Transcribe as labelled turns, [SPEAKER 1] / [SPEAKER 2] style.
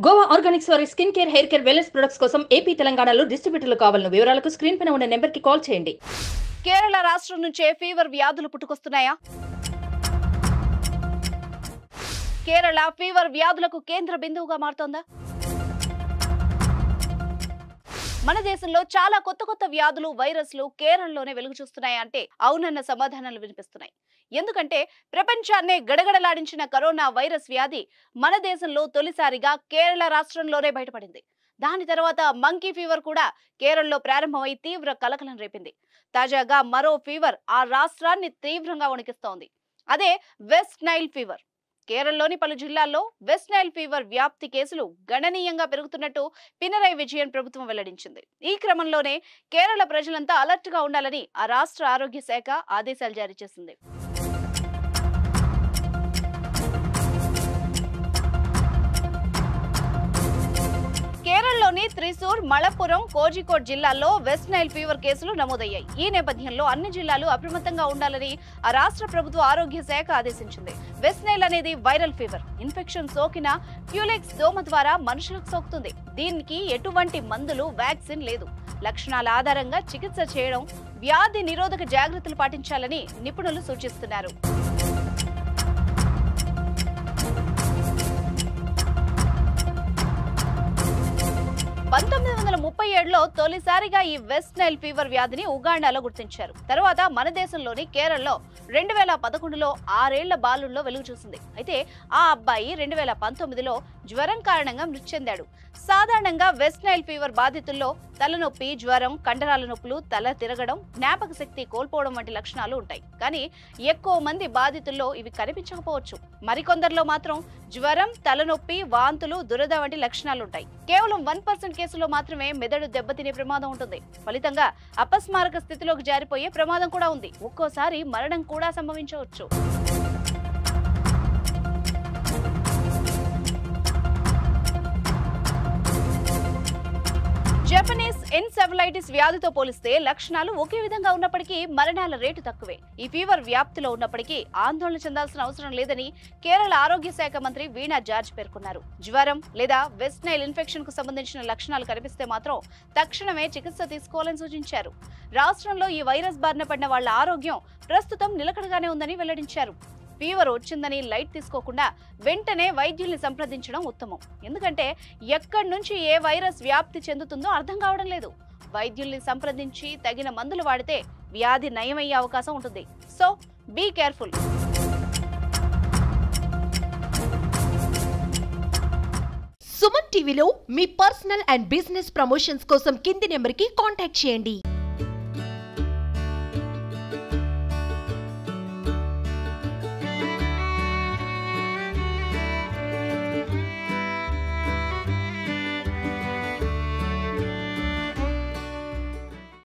[SPEAKER 1] Goa Organics వారి skin care, hair care, wellness products కోసం AP, తెలంగాణలో డిస్ట్రిబ్యూటర్లు కావాలను వివరాలకు స్క్రీన్ పైన ఉన్న నెంబర్ కి కాల్ చేయండి.
[SPEAKER 2] కేరళ రాష్ట్రం నుంచే ఫీవర్ వ్యాధులు పుట్టుకొస్తున్నాయా? కేరళ ఫీవర్ వ్యాధులకు కేంద్ర బిందువుగా మారుతోందా? మన దేశంలో చాలా కొత్త వ్యాధులు, వైరస్లు కేరళలోనే వెలుగు చూస్తున్నాయి అంటే అవునన్న సమాధానాలు వినిపిస్తున్నాయి. ఎందుకంటే ప్రపంచాన్నే గడగడలాడించిన కరోనా వైరస్ వ్యాధి మన దేశంలో తొలిసారిగా కేరళ రాష్ట్రంలోనే బయటపడింది. దాని తర్వాత మంకీ ఫీవర్ కూడా కేరళలో ప్రారంభమై తీవ్ర కలకలం రేపింది. తాజాగా మరో ఫీవర్ ఆ రాష్ట్రాన్ని తీవ్రంగా వణికిస్తోంది. అదే వెస్ట్ నైల్ ఫీవర్. కేరళలోని పలు జిల్లాల్లో వెస్ట్ నైల్ ఫీవర్ వ్యాప్తి కేసులు గణనీయంగా పెరుగుతున్నట్టు పినరై విజయన్ ప్రభుత్వం వెల్లడించింది. ఈ క్రమంలోనే కేరళ ప్రజలంతా అలర్ట్ గా ఉండాలని ఆ రాష్ట్ర ఆరోగ్య శాఖ ఆదేశాలు జారీ చేసింది. కేరళలోని త్రిశూర్, మలప్పురం, కోజికోడ్ జిల్లాల్లో వెస్ట్ నైల్ ఫీవర్ కేసులు నమోదయ్యాయి. ఈ నేపథ్యంలో అన్ని జిల్లాలు అప్రమత్తంగా ఉండాలని ఆ రాష్ట్ర ప్రభుత్వ ఆరోగ్య శాఖ ఆదేశించింది. వెస్ట్ నైల్ అనేది వైరల్ ఫీవర్. ఇన్ఫెక్షన్ సోకిన క్యూలెక్స్ దోమ ద్వారా మనుషులకు సోకుతుంది. దీనికి ఎటువంటి మందులు, వ్యాక్సిన్ లేదు. లక్షణాల ఆధారంగా చికిత్స చేయడం, వ్యాధి నిరోధక జాగ్రత్తలు పాటించాలని నిపుణులు సూచిస్తున్నారు. 1937లో తొలిసారిగా ఈ వెస్ట్ నైల్ ఫీవర్ వ్యాధిని ఉగాండాలో గుర్తించారు. తర్వాత మన దేశంలోని కేరళలో 2011లో 6 ఏళ్ల బాలుల్లో వెలుగు చూసింది. అయితే ఆ అబ్బాయి 2019లో జ్వరం కారణంగా మృతి చెందాడు. సాధారణంగా వెస్ట్ నైల్ ఫీవర్ బాధితుల్లో తలనొప్పి, జ్వరం, కండరాల నొప్పులు, తల తిరగడం, జ్ఞాపక శక్తి కోల్పోవడం వంటి లక్షణాలు ఉంటాయి. కానీ ఎక్కువ మంది బాధితుల్లో ఇవి కనిపించకపోవచ్చు. మరికొందరిలో మాత్రం జ్వరం, తలనొప్పి, వాంతులు, దురద వంటి లక్షణాలు ఉంటాయి. కేవలం 1% కేసులో మాత్రమే మెదడు దెబ్బతినే ప్రమాదం ఉంటుంది. ఫలితంగా అపస్మారక స్థితిలోకి జారిపోయే ప్రమాదం కూడా ఉంది. ఒక్కోసారి మరణం కూడా సంభవించవచ్చు. జపనీస్ ఎన్సెఫలైటిస్ వ్యాధితో పోలిస్తే లక్షణాలు ఒకే విధంగా ఉన్నప్పటికీ మరణాల రేటు తక్కువే. ఈ ఫీవర్ వ్యాప్తిలో ఉన్నప్పటికీ ఆందోళన చెందాల్సిన అవసరం లేదని కేరళ ఆరోగ్య శాఖ మంత్రి వీణా జార్జ్ పేర్కొన్నారు. జ్వరం లేదా వెస్ట్ నైల్ ఇన్ఫెక్షన్ కు సంబంధించిన లక్షణాలు కనిపిస్తే మాత్రం తక్షణమే చికిత్స తీసుకోవాలని సూచించారు. రాష్ట్రంలో ఈ వైరస్ బారిన పడిన వాళ్ల ఆరోగ్యం ప్రస్తుతం నిలకడగానే ఉందని వెల్లడించారు. ఫీవర్ వచ్చిందని లైట్ తీసుకోకుండా వెంటనే వైద్యుల్ని సంప్రదించడం ఉత్తమం. ఎందుకంటే ఎక్కడి నుంచి ఏ వైరస్ వ్యాప్తి చెందుతుందో అర్థం కావడం లేదు. వైద్యుల్ని సంప్రదించి తగిన మందులు వాడితే వ్యాధి నయమయ్యే అవకాశం ఉంటుంది. So be careful.
[SPEAKER 3] సుమన్ టీవీలో మీ పర్సనల్ అండ్ బిజినెస్ ప్రమోషన్స్ కోసం కింది నెంబర్కి కాంటాక్ట్ చేయండి.